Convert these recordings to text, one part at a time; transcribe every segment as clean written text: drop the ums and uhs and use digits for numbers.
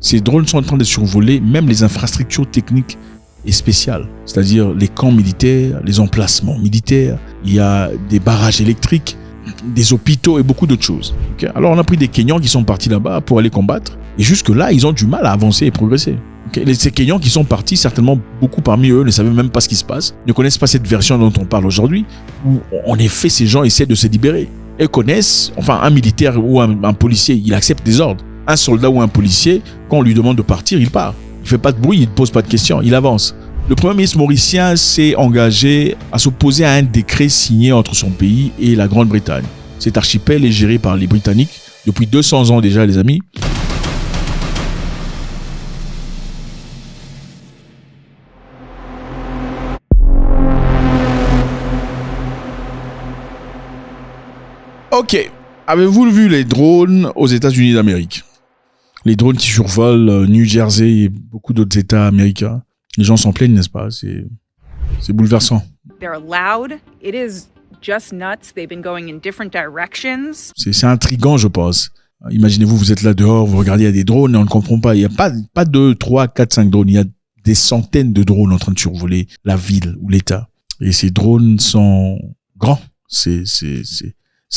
Ces drones sont en train de survoler même les infrastructures techniques et spéciales, c'est-à-dire les camps militaires, les emplacements militaires, il y a des barrages électriques, des hôpitaux et beaucoup d'autres choses. Okay? Alors on a pris des Kenyans qui sont partis là-bas pour aller combattre et jusque-là, ils ont du mal à avancer et progresser. Okay? Ces Kenyans qui sont partis, certainement beaucoup parmi eux ne savaient même pas ce qui se passe, ne connaissent pas cette version dont on parle aujourd'hui, où en effet ces gens essaient de se libérer. Ils connaissent, enfin un militaire ou un policier, il accepte des ordres. Un soldat ou un policier, quand on lui demande de partir, il part. Il ne fait pas de bruit, il ne pose pas de questions, il avance. Le Premier ministre mauricien s'est engagé à s'opposer à un décret signé entre son pays et la Grande-Bretagne. Cet archipel est géré par les Britanniques depuis 200 ans déjà, les amis. Ok, avez-vous vu les drones aux États-Unis d'Amérique? Les drones qui survolent New Jersey et beaucoup d'autres États américains. Les gens s'en plaignent, n'est-ce pas? C'est bouleversant. They're loud. It is just nuts. They've been going in different directions. C'est intriguant, je pense. Imaginez-vous, vous êtes là dehors, vous regardez, il y a des drones et on ne comprend pas. Il n'y a pas 2, 3, 4, 5 drones. Il y a des centaines de drones en train de survoler la ville ou l'État. Et ces drones sont grands. C'est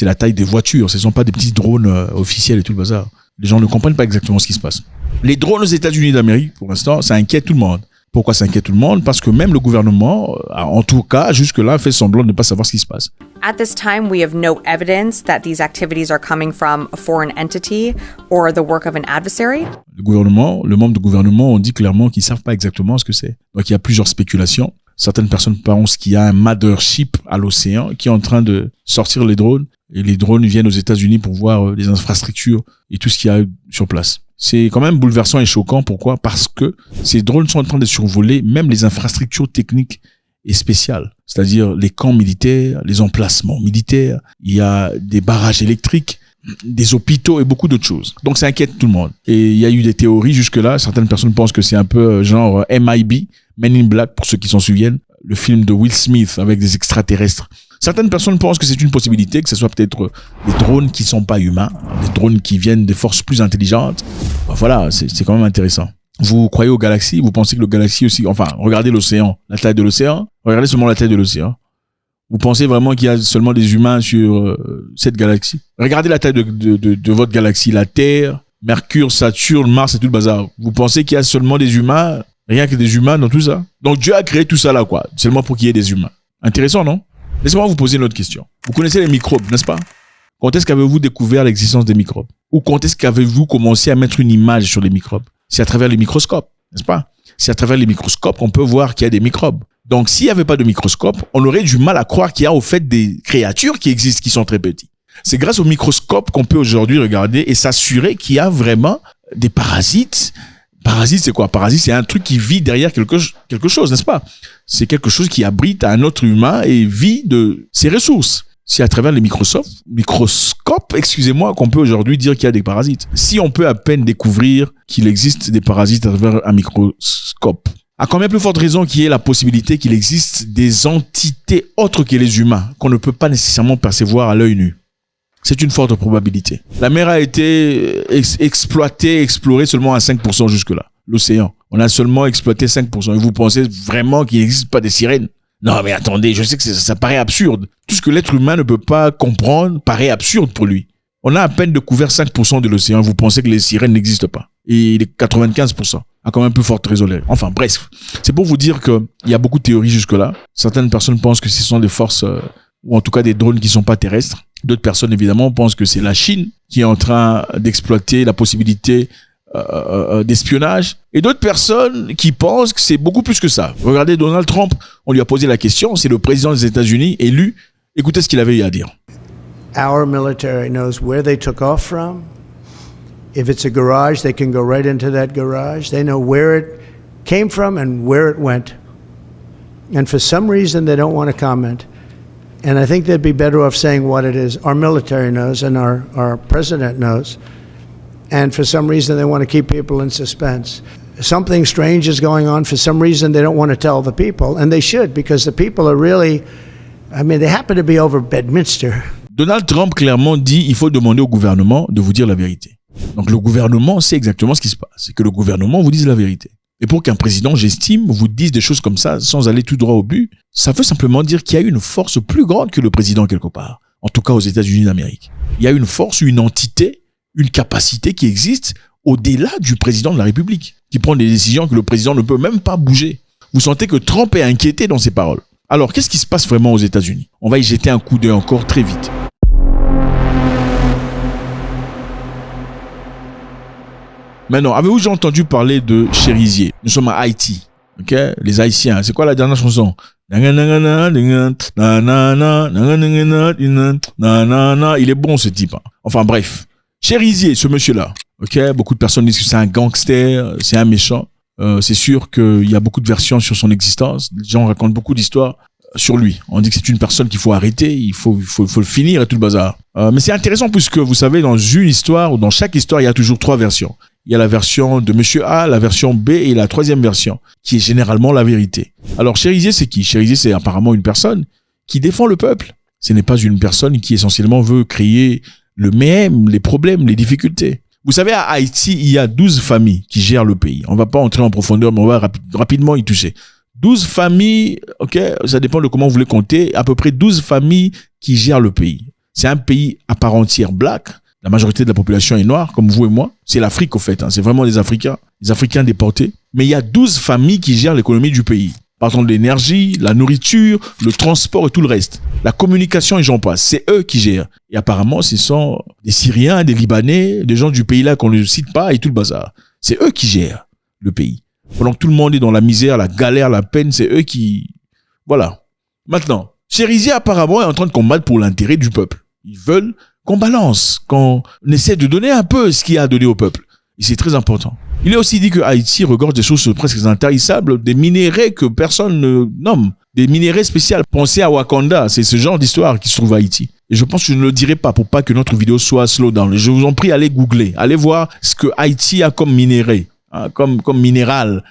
la taille des voitures. Ce ne sont pas des petits drones officiels et tout le bazar. Les gens ne comprennent pas exactement ce qui se passe. Les drones aux États-Unis d'Amérique, pour l'instant, ça inquiète tout le monde. Pourquoi ça inquiète tout le monde? Parce que même le gouvernement, en tout cas, jusque-là, fait semblant de ne pas savoir ce qui se passe. At this time, we have no evidence that these activities are coming from a foreign entity or the work of an adversary. Le membre du gouvernement, on dit clairement qu'ils ne savent pas exactement ce que c'est. Donc, il y a plusieurs spéculations. Certaines personnes pensent qu'il y a un mothership à l'océan qui est en train de sortir les drones. Et les drones viennent aux États-Unis pour voir les infrastructures et tout ce qu'il y a sur place. C'est quand même bouleversant et choquant. Pourquoi? Parce que ces drones sont en train de survoler même les infrastructures techniques et spéciales. C'est-à-dire les camps militaires, les emplacements militaires, il y a des barrages électriques, des hôpitaux et beaucoup d'autres choses. Donc ça inquiète tout le monde. Et il y a eu des théories jusque-là. Certaines personnes pensent que c'est un peu genre MIB, Men in Black, pour ceux qui s'en souviennent. Le film de Will Smith avec des extraterrestres. Certaines personnes pensent que c'est une possibilité, que ce soit peut-être des drones qui ne sont pas humains, des drones qui viennent des forces plus intelligentes. Voilà, c'est quand même intéressant. Vous croyez aux galaxies? Vous pensez que le galaxie aussi... Enfin, regardez l'océan, la taille de l'océan. Regardez seulement la taille de l'océan. Vous pensez vraiment qu'il y a seulement des humains sur cette galaxie? Regardez la taille de votre galaxie, la Terre, Mercure, Saturne, Mars et tout le bazar. Vous pensez qu'il y a seulement des humains, rien que des humains dans tout ça? Donc Dieu a créé tout ça là, quoi. Seulement pour qu'il y ait des humains. Intéressant, non? Laissez-moi vous poser une autre question. Vous connaissez les microbes, n'est-ce pas? Quand est-ce qu'avez-vous découvert l'existence des microbes? Ou quand est-ce qu'avez-vous commencé à mettre une image sur les microbes? C'est à travers les microscopes, n'est-ce pas? C'est à travers les microscopes qu'on peut voir qu'il y a des microbes. Donc, s'il n'y avait pas de microscope, on aurait du mal à croire qu'il y a au fait des créatures qui existent, qui sont très petites. C'est grâce au microscope qu'on peut aujourd'hui regarder et s'assurer qu'il y a vraiment des parasites. Parasite, c'est quoi? Parasite, c'est un truc qui vit derrière quelque chose, n'est-ce pas? C'est quelque chose qui abrite un autre humain et vit de ses ressources. C'est à travers les microscopes, qu'on peut aujourd'hui dire qu'il y a des parasites. Si on peut à peine découvrir qu'il existe des parasites à travers un microscope, à combien plus forte raison qu'il y ait la possibilité qu'il existe des entités autres que les humains qu'on ne peut pas nécessairement percevoir à l'œil nu? C'est une forte probabilité. La mer a été explorée seulement à 5% jusque-là. L'océan. On a seulement exploité 5%. Et vous pensez vraiment qu'il n'existe pas des sirènes? Non, mais attendez, je sais que ça paraît absurde. Tout ce que l'être humain ne peut pas comprendre paraît absurde pour lui. On a à peine découvert 5% de l'océan. Vous pensez que les sirènes n'existent pas. Et les 95%. À quand même plus forte raison. Enfin, bref. C'est pour vous dire qu'il y a beaucoup de théories jusque-là. Certaines personnes pensent que ce sont des forces, ou en tout cas des drones qui ne sont pas terrestres. D'autres personnes, évidemment, pensent que c'est la Chine qui est en train d'exploiter la possibilité d'espionnage. Et d'autres personnes qui pensent que c'est beaucoup plus que ça. Regardez Donald Trump, on lui a posé la question, c'est le président des États-Unis élu. Écoutez ce qu'il avait eu à dire. Our military knows where they took off from. If it's a garage, they can go right into that garage. They know where it came from and where it went. And for some reason, they don't want to comment. And I think they'd be better off saying what it is. Our military knows and our president knows. And for some reason, they want to keep people in suspense. Something strange is going on. For some reason, they don't want to tell the people. And they should, because the people are really, they happen to be over Bedminster. Donald Trump clairement dit il faut demander au gouvernement de vous dire la vérité. Donc le gouvernement sait exactement ce qui se passe. C'est que le gouvernement vous dise la vérité. Et pour qu'un président, j'estime, vous dise des choses comme ça sans aller tout droit au but, ça veut simplement dire qu'il y a une force plus grande que le président quelque part. En tout cas aux États-Unis d'Amérique. Il y a une force, une entité, une capacité qui existe au-delà du président de la République, qui prend des décisions que le président ne peut même pas bouger. Vous sentez que Trump est inquiété dans ses paroles. Alors, qu'est-ce qui se passe vraiment aux États-Unis? On va y jeter un coup d'œil encore très vite. Maintenant, avez-vous déjà entendu parler de Cherizier? Nous sommes à Haïti. Ok? Les Haïtiens. C'est quoi la dernière chanson? Il est bon ce type. Enfin bref. Cherizier, ce monsieur-là. Ok? Beaucoup de personnes disent que c'est un gangster, c'est un méchant. C'est sûr qu'il y a beaucoup de versions sur son existence. Les gens racontent beaucoup d'histoires sur lui. On dit que c'est une personne qu'il faut arrêter, il faut le finir et tout le bazar. Mais c'est intéressant puisque vous savez, dans une histoire ou dans chaque histoire, il y a toujours 3 versions. Il y a la version de Monsieur A, la version B et la 3e version, qui est généralement la vérité. Alors, Cherizier, c'est qui? Cherizier, c'est apparemment une personne qui défend le peuple. Ce n'est pas une personne qui essentiellement veut créer le même, les problèmes, les difficultés. Vous savez, à Haïti, il y a 12 familles qui gèrent le pays. On va pas entrer en profondeur, mais on va rapidement y toucher. 12 familles, ok, ça dépend de comment vous voulez compter, à peu près 12 familles qui gèrent le pays. C'est un pays à part entière black. La majorité de la population est noire, comme vous et moi. C'est l'Afrique, au fait. C'est vraiment les Africains déportés. Mais il y a 12 familles qui gèrent l'économie du pays. Partant de l'énergie, la nourriture, le transport et tout le reste. La communication et j'en passe. C'est eux qui gèrent. Et apparemment, ce sont des Syriens, des Libanais, des gens du pays là qu'on ne cite pas et tout le bazar. C'est eux qui gèrent le pays. Pendant que tout le monde est dans la misère, la galère, la peine, c'est eux qui... Voilà. Maintenant, Cherizier apparemment est en train de combattre pour l'intérêt du peuple. Ils veulent qu'on balance, qu'on essaie de donner un peu ce qu'il y a à donner au peuple. Et c'est très important. Il est aussi dit que Haïti regorge des choses presque intarissables, des minéraux que personne ne nomme, des minéraux spéciaux. Pensez à Wakanda, c'est ce genre d'histoire qui se trouve à Haïti. Et je pense que je ne le dirai pas pour pas que notre vidéo soit slow down. Je vous en prie, allez googler, allez voir ce que Haïti a comme minéraux, comme minéral,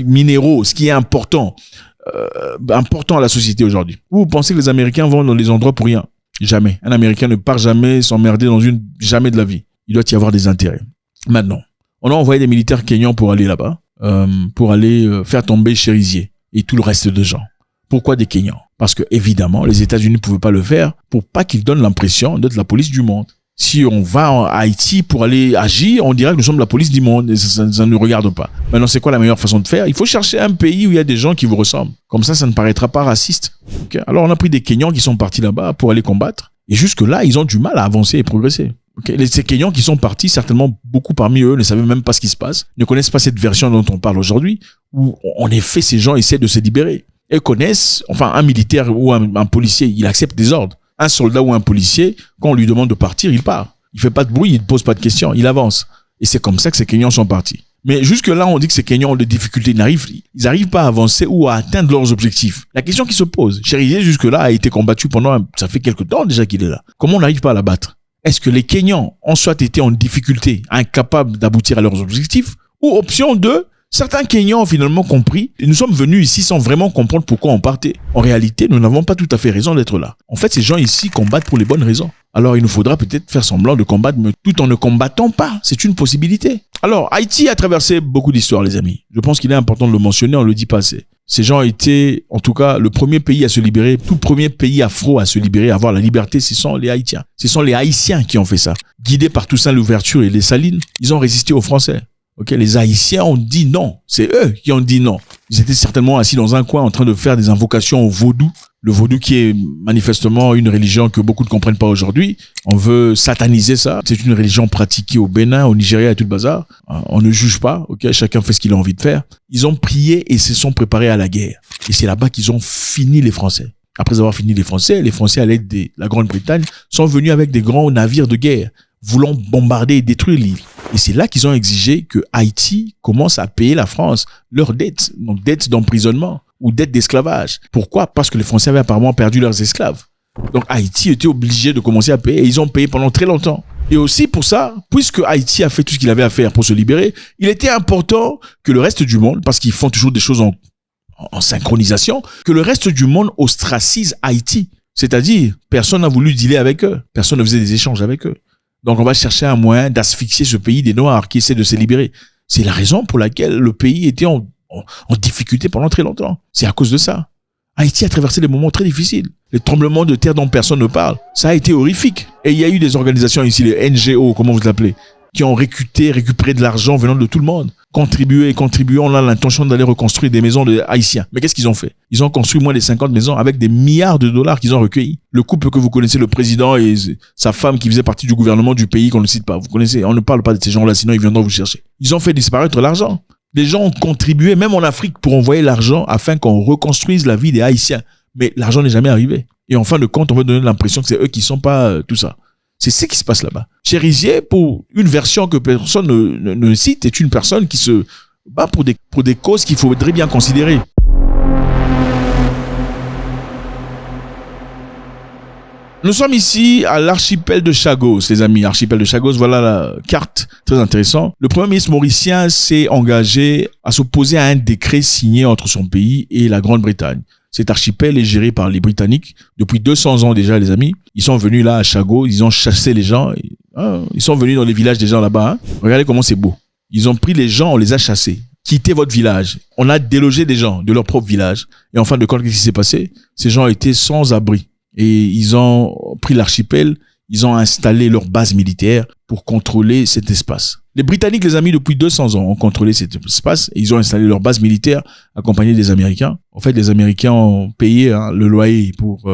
minéraux, ce qui est important à la société aujourd'hui. Vous pensez que les Américains vont dans les endroits pour rien? Jamais. Un Américain ne part jamais s'emmerder jamais de la vie. Il doit y avoir des intérêts. Maintenant, on a envoyé des militaires kenyans pour aller là-bas, pour aller faire tomber Cherizier et tout le reste de gens. Pourquoi des Kenyans? Parce que, évidemment, les États-Unis ne pouvaient pas le faire pour pas qu'ils donnent l'impression d'être la police du monde. Si on va en Haïti pour aller agir, on dirait que nous sommes la police du monde et ça ne nous regarde pas. Maintenant, c'est quoi la meilleure façon de faire? Il faut chercher un pays où il y a des gens qui vous ressemblent. Comme ça ne paraîtra pas raciste. Okay? Alors, on a pris des Kenyans qui sont partis là-bas pour aller combattre. Et jusque-là, ils ont du mal à avancer et progresser. Okay? Ces Kenyans qui sont partis, certainement beaucoup parmi eux ne savaient même pas ce qui se passe, ne connaissent pas cette version dont on parle aujourd'hui, où en effet ces gens essaient de se libérer. Ils connaissent, enfin un militaire ou un policier, il accepte des ordres. Un soldat ou un policier, quand on lui demande de partir, il part. Il fait pas de bruit, il ne pose pas de questions, il avance. Et c'est comme ça que ces Kenyans sont partis. Mais jusque-là, on dit que ces Kenyans ont des difficultés, ils n'arrivent pas à avancer ou à atteindre leurs objectifs. La question qui se pose, Cherizier jusque-là a été combattu ça fait quelque temps déjà qu'il est là. Comment on n'arrive pas à l'abattre? Est-ce que les Kenyans ont soit été en difficulté, incapables d'aboutir à leurs objectifs, ou option 2, certains Kenyans ont finalement compris et nous sommes venus ici sans vraiment comprendre pourquoi on partait. En réalité, nous n'avons pas tout à fait raison d'être là. En fait, ces gens ici combattent pour les bonnes raisons. Alors, il nous faudra peut-être faire semblant de combattre, mais tout en ne combattant pas. C'est une possibilité. Alors, Haïti a traversé beaucoup d'histoires, les amis. Je pense qu'il est important de le mentionner, on le dit pas assez. Ces gens étaient, en tout cas, le premier pays à se libérer, tout premier pays afro à se libérer, à avoir la liberté, ce sont les Haïtiens. Ce sont les Haïtiens qui ont fait ça. Guidés par Toussaint Louverture et les Salines, ils ont résisté aux Français. Okay, les Haïtiens ont dit non. C'est eux qui ont dit non. Ils étaient certainement assis dans un coin en train de faire des invocations au vaudou. Le vaudou qui est manifestement une religion que beaucoup ne comprennent pas aujourd'hui. On veut sataniser ça. C'est une religion pratiquée au Bénin, au Nigeria et tout le bazar. On ne juge pas. Ok, chacun fait ce qu'il a envie de faire. Ils ont prié et se sont préparés à la guerre. Et c'est là-bas qu'ils ont fini les Français. Après avoir fini les Français à l'aide de la Grande-Bretagne sont venus avec des grands navires de guerre, voulant bombarder et détruire l'île. Et c'est là qu'ils ont exigé que Haïti commence à payer la France leurs dettes, donc dettes d'emprisonnement ou dettes d'esclavage. Pourquoi? Parce que les Français avaient apparemment perdu leurs esclaves. Donc Haïti était obligé de commencer à payer et ils ont payé pendant très longtemps. Et aussi pour ça, puisque Haïti a fait tout ce qu'il avait à faire pour se libérer, il était important que le reste du monde, parce qu'ils font toujours des choses en synchronisation, que le reste du monde ostracise Haïti. C'est-à-dire, personne n'a voulu dealer avec eux. Personne ne faisait des échanges avec eux. Donc, on va chercher un moyen d'asphyxier ce pays des Noirs qui essaient de se libérer. C'est la raison pour laquelle le pays était en difficulté pendant très longtemps. C'est à cause de ça. Haïti a traversé des moments très difficiles. Les tremblements de terre dont personne ne parle, ça a été horrifique. Et il y a eu des organisations ici, les NGO, comment vous l'appelez, qui ont récupéré de l'argent venant de tout le monde. Contribué. On a l'intention d'aller reconstruire des maisons de Haïtiens. Mais qu'est-ce qu'ils ont fait? Ils ont construit moins de 50 maisons avec des milliards de dollars qu'ils ont recueillis. Le couple que vous connaissez, le président et sa femme qui faisait partie du gouvernement du pays qu'on ne cite pas. Vous connaissez, on ne parle pas de ces gens-là, sinon ils viendront vous chercher. Ils ont fait disparaître l'argent. Les gens ont contribué, même en Afrique, pour envoyer l'argent afin qu'on reconstruise la vie des Haïtiens. Mais l'argent n'est jamais arrivé. Et en fin de compte, on veut donner l'impression que c'est eux qui sont pas tout ça. C'est ce qui se passe là-bas. Chérizier, pour une version que personne ne cite, est une personne qui se bat pour des causes qu'il faudrait bien considérer. Nous sommes ici à l'archipel de Chagos, les amis. Archipel de Chagos, voilà la carte, très intéressant. Le premier ministre mauricien s'est engagé à s'opposer à un décret signé entre son pays et la Grande-Bretagne. Cet archipel est géré par les Britanniques depuis 200 ans déjà, les amis. Ils sont venus là à Chagos, ils ont chassé les gens. Ils sont venus dans les villages des gens là-bas. Regardez comment c'est beau. Ils ont pris les gens, on les a chassés. Quittez votre village. On a délogé des gens de leur propre village. Et en fin de compte, qu'est-ce qui s'est passé? Ces gens étaient sans abri. Et ils ont pris l'archipel, ils ont installé leur base militaire pour contrôler cet espace. Les Britanniques, les amis, depuis 200 ans, ont contrôlé cet espace et ils ont installé leur base militaire accompagnés des Américains. En fait, les Américains ont payé le loyer pour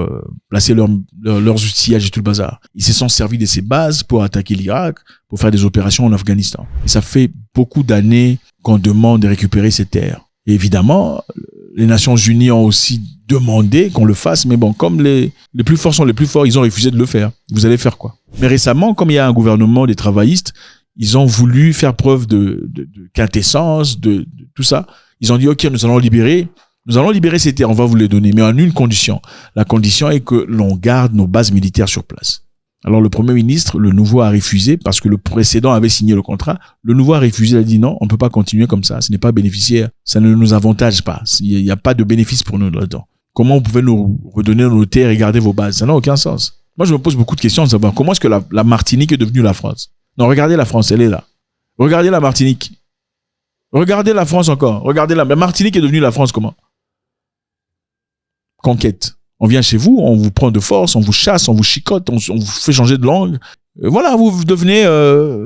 placer leurs outillages et tout le bazar. Ils se sont servis de ces bases pour attaquer l'Irak, pour faire des opérations en Afghanistan. Et ça fait beaucoup d'années qu'on demande de récupérer ces terres. Et évidemment, les Nations Unies ont aussi demandé qu'on le fasse, mais bon, comme les plus forts sont les plus forts, ils ont refusé de le faire. Vous allez faire quoi? Mais récemment, comme il y a un gouvernement des travaillistes, ils ont voulu faire preuve de quintessence, de tout ça. Ils ont dit, OK, nous allons libérer ces terres, on va vous les donner, mais en une condition. La condition est que l'on garde nos bases militaires sur place. Alors le Premier ministre, le nouveau, a refusé parce que le précédent avait signé le contrat. Le nouveau a refusé, il a dit non, on ne peut pas continuer comme ça, ce n'est pas bénéficiaire, ça ne nous avantage pas, il n'y a pas de bénéfice pour nous là-dedans. Comment vous pouvez nous redonner nos terres et garder vos bases? Ça n'a aucun sens. Moi, je me pose beaucoup de questions de savoir comment est-ce que la Martinique est devenue la France. Non, regardez la France, elle est là. Regardez la Martinique. Regardez la France encore. Regardez la Martinique est devenue la France comment? Conquête. On vient chez vous, on vous prend de force, on vous chasse, on vous chicote, on vous fait changer de langue. Voilà, vous devenez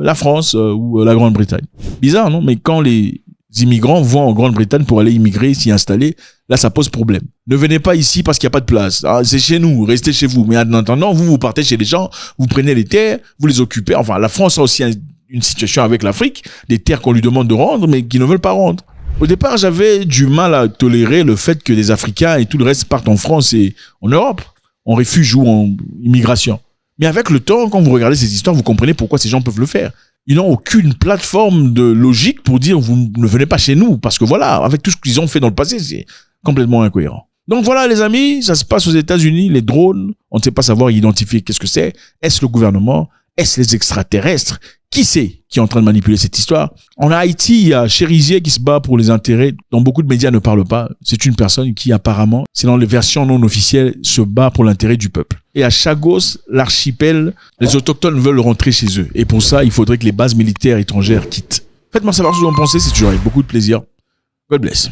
la France ou la Grande-Bretagne. Bizarre, non? Mais quand les immigrants vont en Grande-Bretagne pour aller immigrer, s'y installer, là, ça pose problème. Ne venez pas ici parce qu'il n'y a pas de place. Ah, c'est chez nous, restez chez vous. Mais en attendant, vous partez chez les gens, vous prenez les terres, vous les occupez. Enfin, la France a aussi une situation avec l'Afrique, des terres qu'on lui demande de rendre, mais qu'ils ne veulent pas rendre. Au départ, j'avais du mal à tolérer le fait que les Africains et tout le reste partent en France et en Europe, en refuge ou en immigration. Mais avec le temps, quand vous regardez ces histoires, vous comprenez pourquoi ces gens peuvent le faire. Ils n'ont aucune plateforme de logique pour dire vous ne venez pas chez nous. Parce que voilà, avec tout ce qu'ils ont fait dans le passé, c'est complètement incohérent. Donc voilà les amis, ça se passe aux États-Unis, les drones, on ne sait pas savoir identifier qu'est-ce que c'est. Est-ce le gouvernement? Est-ce les extraterrestres? Qui c'est qui est en train de manipuler cette histoire? En Haïti, il y a Chérizier qui se bat pour les intérêts dont beaucoup de médias ne parlent pas. C'est une personne qui apparemment, selon les versions non officielles, se bat pour l'intérêt du peuple. Et à Chagos, l'archipel, les autochtones veulent rentrer chez eux. Et pour ça, il faudrait que les bases militaires étrangères quittent. Faites-moi savoir ce que vous en pensez, c'est toujours avec beaucoup de plaisir. God bless.